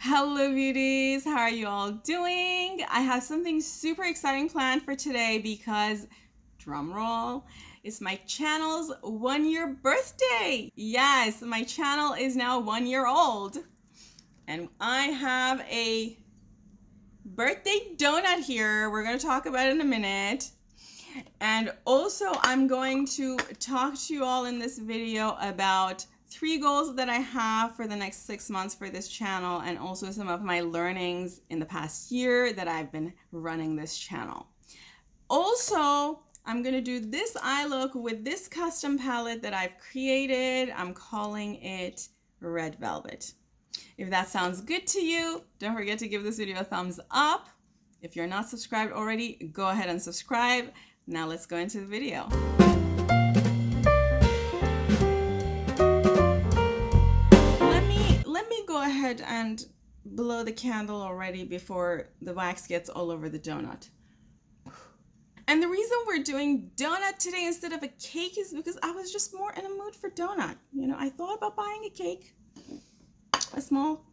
Hello beauties, how are you all doing? I have something super exciting planned for today because, drum roll, it's my channel's 1 year birthday. Yes, my channel is now 1 year old and I have a birthday donut here. We're going to talk about it in a minute. And also I'm going to talk to you all in this video about 3 goals that I have for the next 6 months for this channel, and also some of my learnings in the past year that I've been running this channel. Also, I'm going to do this eye look with this custom palette that I've created. I'm calling it Red Velvet. If that sounds good to you, don't forget to give this video a thumbs up. If you're not subscribed already, go ahead and subscribe. Now let's go into the video. Let me go ahead and blow the candle already before the wax gets all over the donut. And the reason we're doing donut today instead of a cake is because I was just more in a mood for donut. You know, I thought about buying a cake, a small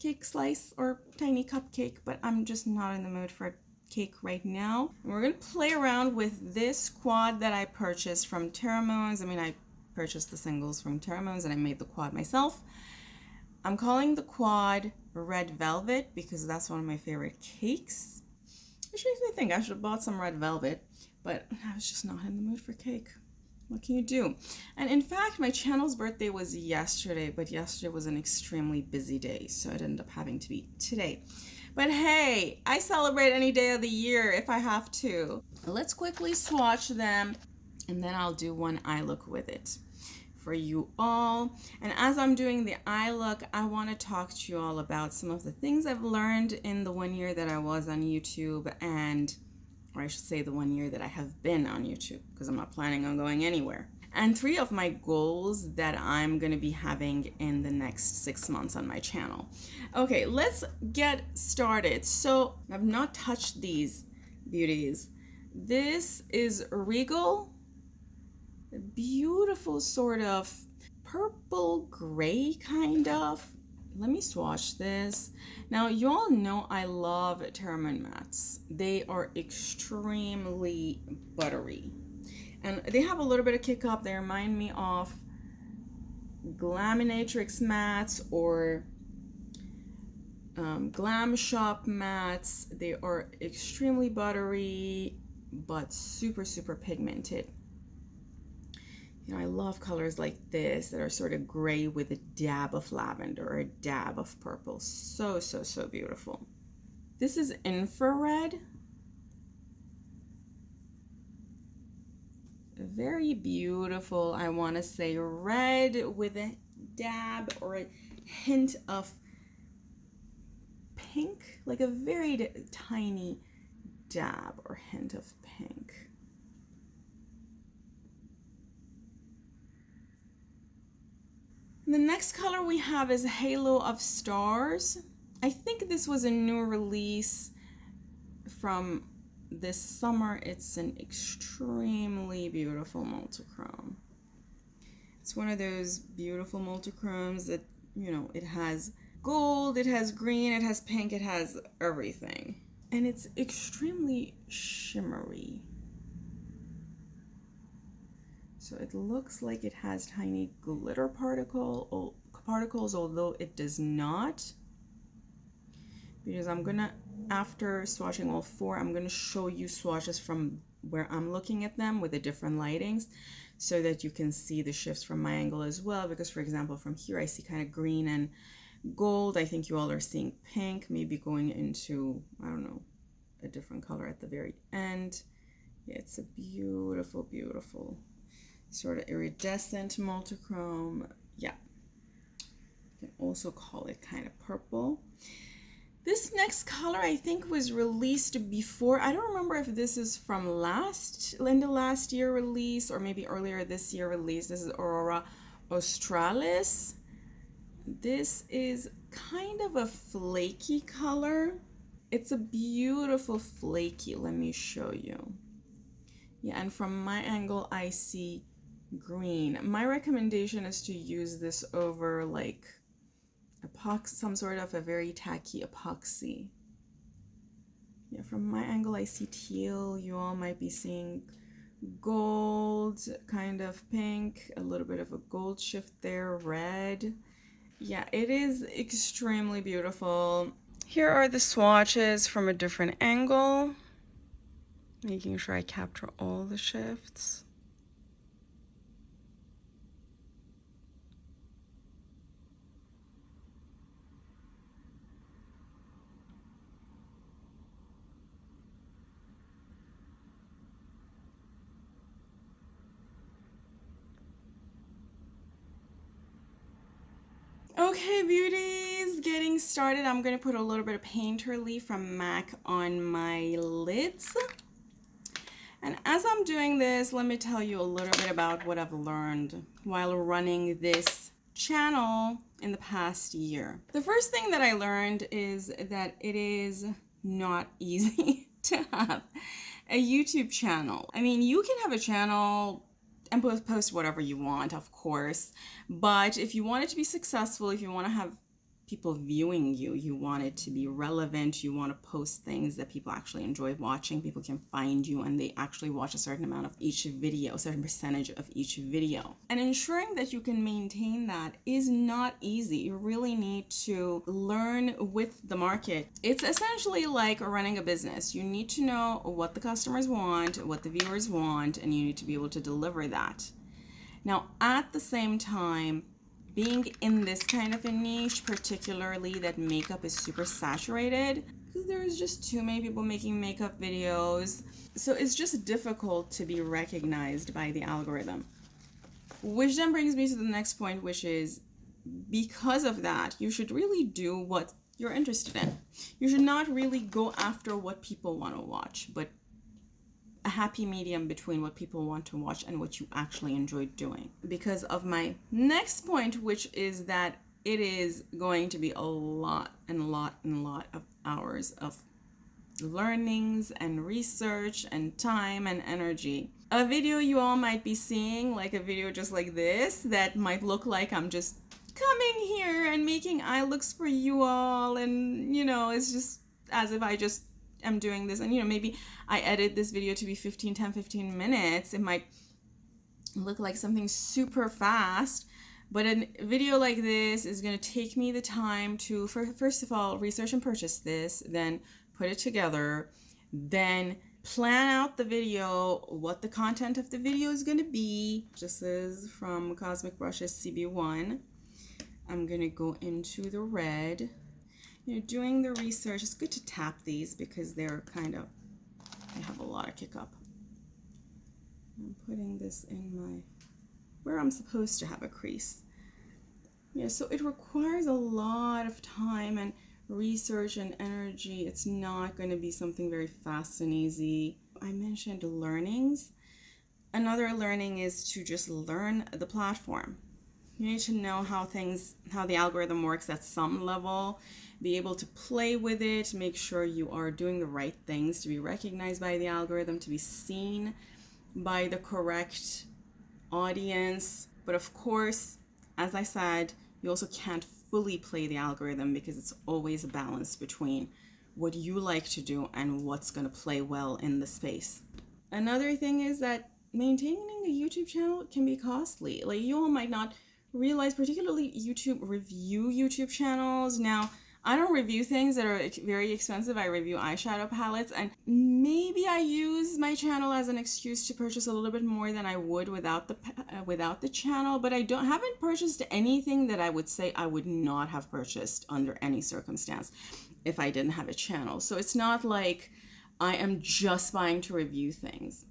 cake slice or tiny cupcake, but I'm just not in the mood for a cake right now. And we're gonna play around with this quad that I purchased from Terra Moons. I mean, I purchased the singles from Terra Moons and I made the quad myself. I'm calling the quad Red Velvet because that's one of my favorite cakes. Which makes me think I should have bought some red velvet, but I was just not in the mood for cake. What can you do? And in fact, my channel's birthday was yesterday, but yesterday was an extremely busy day, so it ended up having to be today. But hey, I celebrate any day of the year if I have to. Let's quickly swatch them, and then I'll do one eye look with it for you all. And as I'm doing the eye look, I want to talk to you all about some of the things I've learned in the 1 year that I was on YouTube, or I should say the 1 year that I have been on YouTube, because I'm not planning on going anywhere. And 3 of my goals that I'm going to be having in the next 6 months on my channel. Okay, let's get started. So I've not touched these beauties. This is Rigel. A beautiful sort of purple gray kind of. Let me swatch this. Now you all know I love Terra Moon mattes. They are extremely buttery and they have a little bit of kick up. They remind me of Glaminatrix mattes or Glam Shop mattes. They are extremely buttery but super pigmented. You know, I love colors like this that are sort of gray with a dab of lavender or a dab of purple. So beautiful. This is infrared. Very beautiful. I want to say red with a dab or a hint of pink, like a very tiny dab or hint of pink. The next color we have is Halo of Stars. I think this was a new release from this summer. It's an extremely beautiful multichrome. It's one of those beautiful multichromes that, you know, it has gold, it has green, it has pink, it has everything. And it's extremely shimmery. So it looks like it has tiny glitter particles, although it does not. Because I'm gonna, after swatching all 4, I'm gonna show you swatches from where I'm looking at them with the different lightings so that you can see the shifts from my angle as well. Because for example, from here I see kind of green and gold. I think you all are seeing pink, maybe going into, I don't know, a different color at the very end. Yeah, it's a beautiful sort of iridescent multichrome. Yeah, you can also call it kind of purple. This next color I think was released before. I don't remember if this is from Linda last year release or maybe earlier this year release. This is Aurora Australis. This is kind of a flaky color. It's a beautiful flaky. Let me show you. Yeah, and from my angle I see green. My recommendation is to use this over like some sort of a very tacky epoxy. Yeah, from my angle I see teal. You all might be seeing gold, kind of pink, a little bit of a gold shift there, red. Yeah, it is extremely beautiful. Here are the swatches from a different angle, making sure I capture all the shifts. Okay, beauties, getting started. I'm going to put a little bit of Painterly from MAC on my lids. And as I'm doing this, let me tell you a little bit about what I've learned while running this channel in the past year. The first thing that I learned is that it is not easy to have a YouTube channel. I mean, you can have a channel and post whatever you want, of course, but if you want it to be successful, if you want to have people viewing you, you want it to be relevant, you want to post things that people actually enjoy watching, people can find you and they actually watch a certain amount of each video, a certain percentage of each video. And ensuring that you can maintain that is not easy. You really need to learn with the market. It's essentially like running a business. You need to know what the customers want, what the viewers want, and you need to be able to deliver that. Now, at the same time, being in this kind of a niche, particularly that makeup is super saturated, because there's just too many people making makeup videos, so it's just difficult to be recognized by the algorithm. Which then brings me to the next point, which is, because of that, you should really do what you're interested in. You should not really go after what people want to watch, but a happy medium between what people want to watch and what you actually enjoy doing. Because of my next point, which is that it is going to be a lot of hours of learnings and research and time and energy. A video you all might be seeing, like a video just like this, that might look like I'm just coming here and making eye looks for you all, and it's just as if I just am doing this, and maybe I edit this video to be 15 minutes. It might look like something super fast, but a video like this is going to take me the time to first of all research and purchase this, then put it together, then plan out the video, what the content of the video is going to be. This is from Cosmic Brushes CB1. I'm going to go into the red. Doing the research, it's good to tap these because they have a lot of kick up. I'm putting this in where I'm supposed to have a crease. So it requires a lot of time and research and energy. It's not going to be something very fast and easy. I mentioned learnings. Another learning is to just learn the platform. You need to know how the algorithm works at some level, be able to play with it, make sure you are doing the right things to be recognized by the algorithm, to be seen by the correct audience. But of course, as I said, you also can't fully play the algorithm because it's always a balance between what you like to do and what's going to play well in the space. Another thing is that maintaining a YouTube channel can be costly. Like, you all might not realize, particularly review YouTube channels. Now, I don't review things that are very expensive. I review eyeshadow palettes, and maybe I use my channel as an excuse to purchase a little bit more than I would without the channel. But I haven't purchased anything that I would say I would not have purchased under any circumstance if I didn't have a channel. So it's not like I am just buying to review things.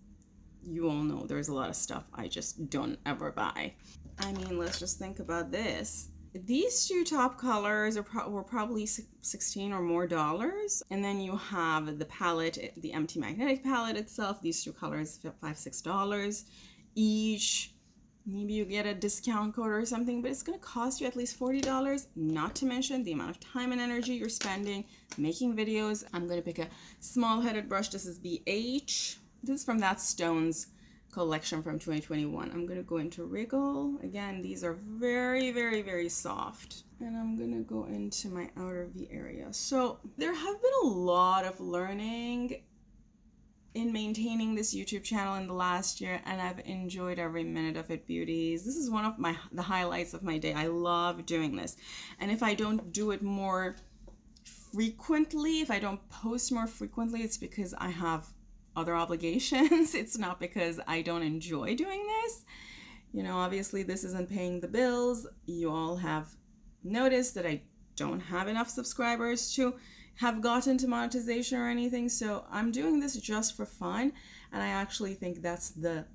You all know there's a lot of stuff I just don't ever buy. I mean, let's just think about this. These two top colors were probably $16 or more. And then you have the palette, the empty magnetic palette itself. These two colors, $5-6 each. Maybe you get a discount code or something, but it's going to cost you at least $40, not to mention the amount of time and energy you're spending making videos. I'm going to pick a small-headed brush. This is BH. This is from that Stones collection from 2021. I'm gonna go into Rigel. Again, these are very, very, very soft. And I'm gonna go into my outer V area. So there have been a lot of learning in maintaining this YouTube channel in the last year, and I've enjoyed every minute of it, beauties. This is one of the highlights of my day. I love doing this. And if I don't do it more frequently, if I don't post more frequently, it's because I have other obligations. It's not because I don't enjoy doing this. You know, obviously this isn't paying the bills. You all have noticed that I don't have enough subscribers to have gotten to monetization or anything. So I'm doing this just for fun. And I actually think that's the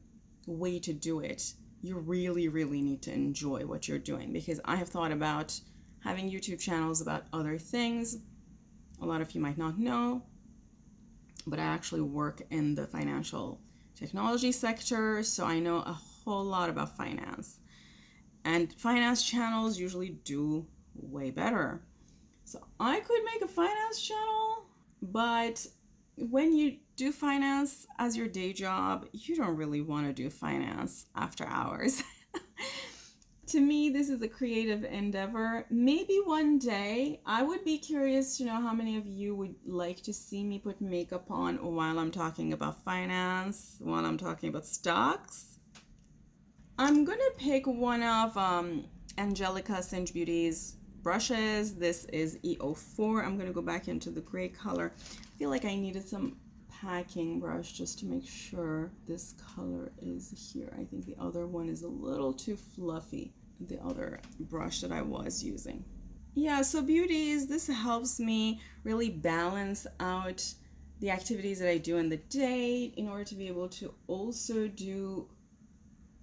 way to do it. You really, really need to enjoy what you're doing, because I have thought about having YouTube channels about other things. A lot of you might not know, but I actually work in the financial technology sector, so I know a whole lot about finance. And finance channels usually do way better. So I could make a finance channel, but when you do finance as your day job, you don't really want to do finance after hours. To me, this is a creative endeavor. Maybe one day, I would be curious to know how many of you would like to see me put makeup on while I'm talking about finance, while I'm talking about stocks. I'm gonna pick one of Angelica Singe Beauty's brushes. This is E04. I'm gonna go back into the gray color. I feel like I needed some packing brush just to make sure this color is here. I think the other one is a little too fluffy, the other brush that I was using. Yeah, so beauties, this helps me really balance out the activities that I do in the day in order to be able to also do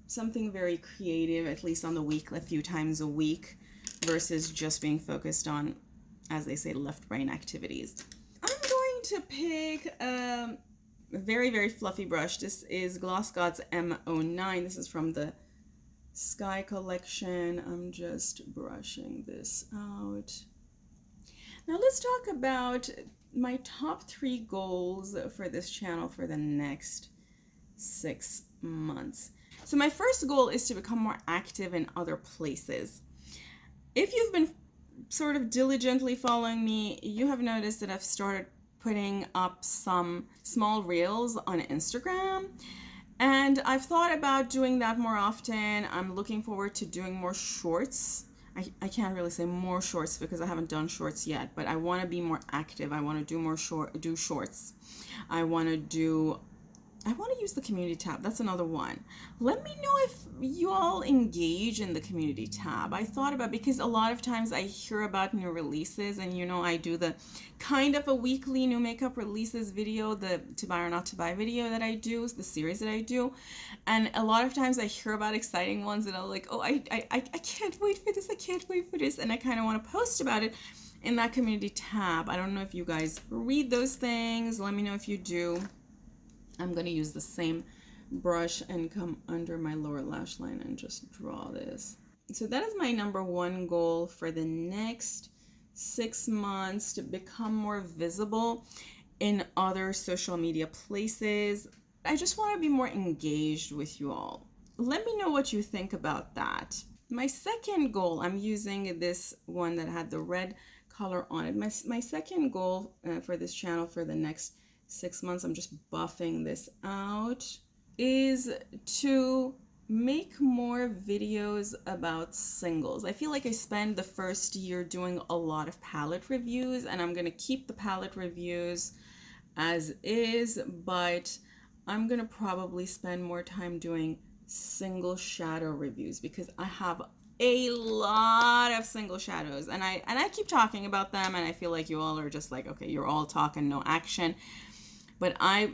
something very creative, at least on the week, a few times a week, versus just being focused on, as they say, left brain activities. I'm going to pick a very, very fluffy brush. This is Gloss Gods M09. This is from the Sky collection. I'm just brushing this out. Now let's talk about my top 3 goals for this channel for the next 6 months. So my first goal is to become more active in other places. If you've been sort of diligently following me, you have noticed that I've started putting up some small reels on Instagram, and I've thought about doing that more often. I'm looking forward to doing more shorts. I can't really say more shorts because I haven't done shorts yet, but I want to be more active. I want to do more shorts. I want to use the community tab. That's another one. Let me know if you all engage in the community tab. I thought about, because a lot of times I hear about new releases, and you know, I do the kind of a weekly new makeup releases video, the to buy or not to buy video that I do, the series that I do. And a lot of times I hear about exciting ones and I'm like, oh, I can't wait for this. I can't wait for this. And I kind of want to post about it in that community tab. I don't know if you guys read those things. Let me know if you do. I'm going to use the same brush and come under my lower lash line and just draw this. So that is my number 1 goal for the next 6 months, to become more visible in other social media places. I just want to be more engaged with you all. Let me know what you think about that. My second goal, I'm using this one that had the red color on it. My second goal for this channel for the next 6 months, I'm just buffing this out, is to make more videos about singles. I feel like I spent the first year doing a lot of palette reviews, and I'm going to keep the palette reviews as is, but I'm going to probably spend more time doing single shadow reviews, because I have a lot of single shadows, and I keep talking about them, and I feel like you all are just like, okay, you're all talking, no action. But I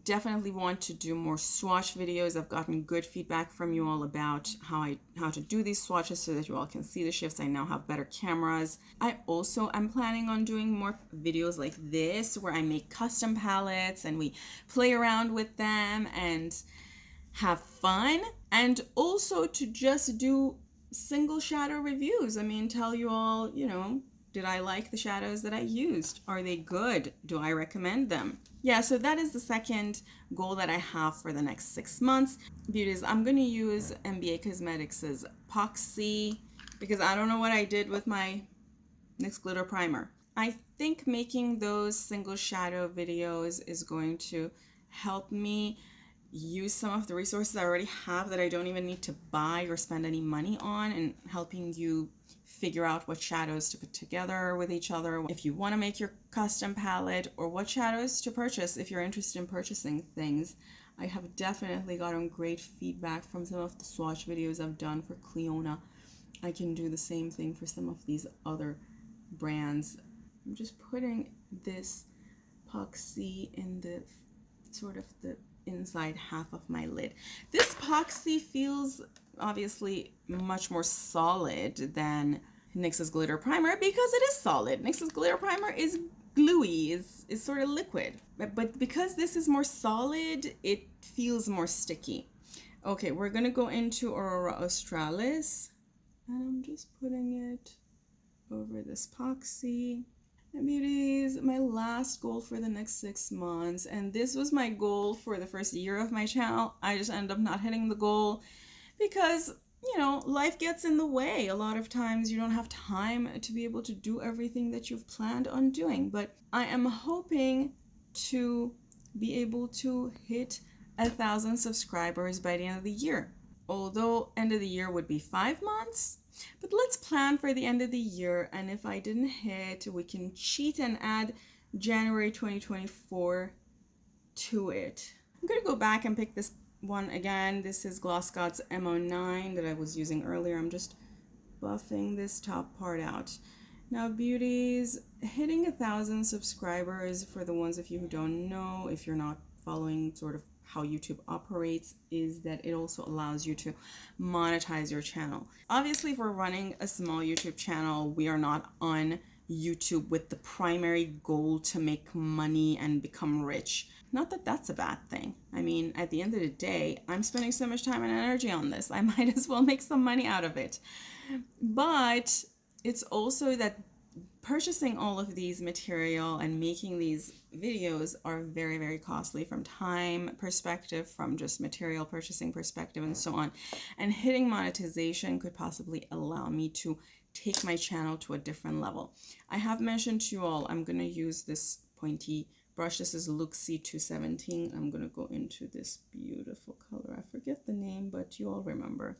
definitely want to do more swatch videos. I've gotten good feedback from you all about how to do these swatches so that you all can see the shifts. I now have better cameras. I also am planning on doing more videos like this, where I make custom palettes and we play around with them and have fun, and also to just do single shadow reviews. I mean, tell you all, you know, Did I like the shadows that I used? Are they good? Do I recommend them? Yeah, so that is the second goal that I have for the next 6 months. Beauties, I'm going to use MBA Cosmetics' Epoxy because I don't know what I did with my NYX glitter primer. I think making those single shadow videos is going to help me use some of the resources I already have that I don't even need to buy or spend any money on, and helping you figure out what shadows to put together with each other if you want to make your custom palette, or what shadows to purchase if you're interested in purchasing things. I have definitely gotten great feedback from some of the swatch videos I've done for Cleona. I can do the same thing for some of these other brands. I'm just putting this epoxy in the sort of the inside half of my lid. This epoxy feels obviously much more solid than NYX's glitter primer because it is solid. NYX's glitter primer is gluey, is sort of liquid. But because this is more solid, it feels more sticky. Okay, we're gonna go into Aurora Australis, and I'm just putting it over this epoxy. And beauties, my last goal for the next 6 months, and this was my goal for the first year of my channel. I just ended up not hitting the goal because, you know, life gets in the way. A lot of times you don't have time to be able to do everything that you've planned on doing. But I am hoping to be able to hit 1,000 subscribers by the end of the year. Although end of the year would be 5 months, but let's plan for the end of the year, and if I didn't hit, we can cheat and add January 2024 to it. I'm gonna go back and pick this one again. This is Gloss God's M09 that I was using earlier. I'm just buffing this top part out. Now beauties, hitting 1,000 subscribers, for the ones of you who don't know, if you're not following sort of how YouTube operates, is that it also allows you to monetize your channel. Obviously, if we're running a small YouTube channel, we are not on YouTube with the primary goal to make money and become rich. Not that that's a bad thing. I mean, at the end of the day, I'm spending so much time and energy on this. I might as well make some money out of it. But it's also that purchasing all of these material and making these videos are very, very costly from time perspective, from just material purchasing perspective, and so on. And hitting monetization could possibly allow me to take my channel to a different level. I have mentioned to you all, I'm going to use this pointy brush. This is Look C217. I'm going to go into this beautiful color. I forget the name, but you all remember.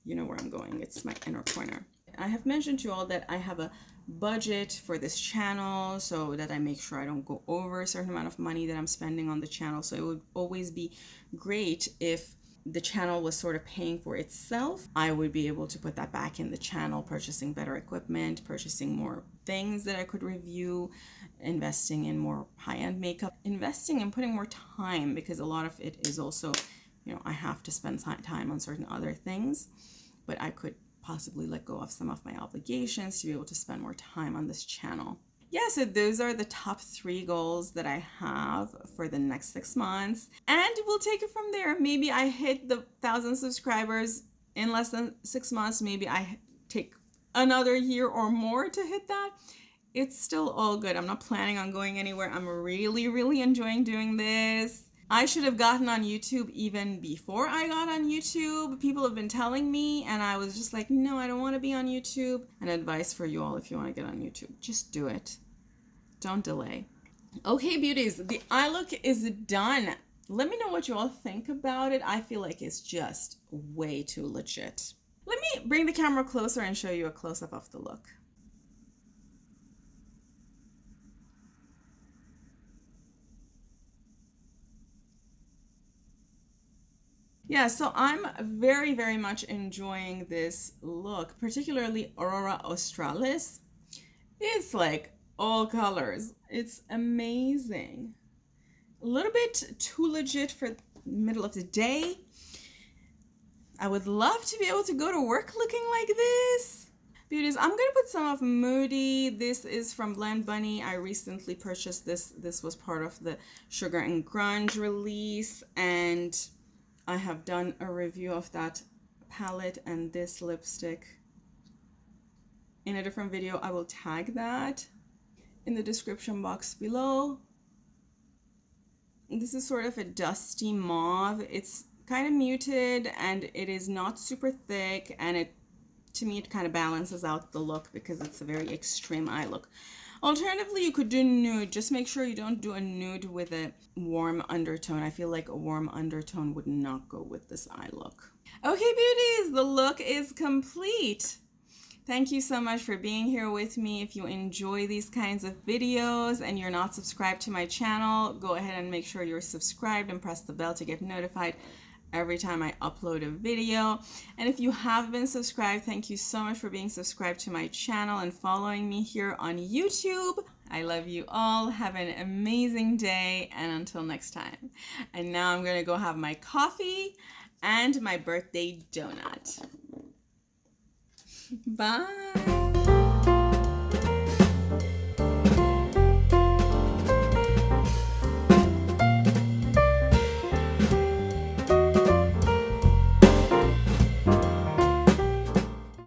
You know where I'm going. It's my inner corner. I have mentioned to you all that I have a budget for this channel so that I make sure I don't go over a certain amount of money that I'm spending on the channel. So it would always be great if the channel was sort of paying for itself. I would be able to put that back in the channel, purchasing better equipment, purchasing more things that I could review, investing in more high-end makeup, investing in putting more time, because a lot of it is also, you know, I have to spend time on certain other things, but I could possibly let go of some of my obligations to be able to spend more time on this channel. Yeah, so those are the top 3 goals that I have for the next 6 months, and we'll take it from there. Maybe I hit the 1,000 subscribers in less than 6 months. Maybe I take another year or more to hit that. It's still all good. I'm not planning on going anywhere. I'm really, really enjoying doing this. I should have gotten on YouTube even before I got on YouTube. People have been telling me, and I was just like, no, I don't want to be on YouTube. And advice for you all, if you want to get on YouTube, just do it. Don't delay. Okay, beauties, the eye look is done. Let me know what you all think about it. I feel like it's just way too legit. Let me bring the camera closer and show you a close-up of the look. Yeah, so I'm very, very much enjoying this look, particularly Aurora Australis. It's like all colors. It's amazing. A little bit too legit for the middle of the day. I would love to be able to go to work looking like this. Beauties, I'm going to put some of Moody. This is from Blend Bunny. I recently purchased this. This was part of the Sugar and Grunge release, and I have done a review of that palette and this lipstick. in a different video. I will tag that in the description box below. This is sort of a dusty mauve. It's kind of muted and it is not super thick, and to me it kind of balances out the look because it's a very extreme eye look. Alternatively, you could do nude. Just make sure you don't do a nude with a warm undertone. I feel like a warm undertone would not go with this eye look. Okay, beauties, the look is complete. Thank you so much for being here with me. If you enjoy these kinds of videos and you're not subscribed to my channel, go ahead and make sure you're subscribed and press the bell to get notified every time I upload a video. And if you have been subscribed, thank you so much for being subscribed to my channel and following me here on YouTube. I love you all. Have an amazing day, and until next time. And now I'm gonna go have my coffee and my birthday donut. Bye.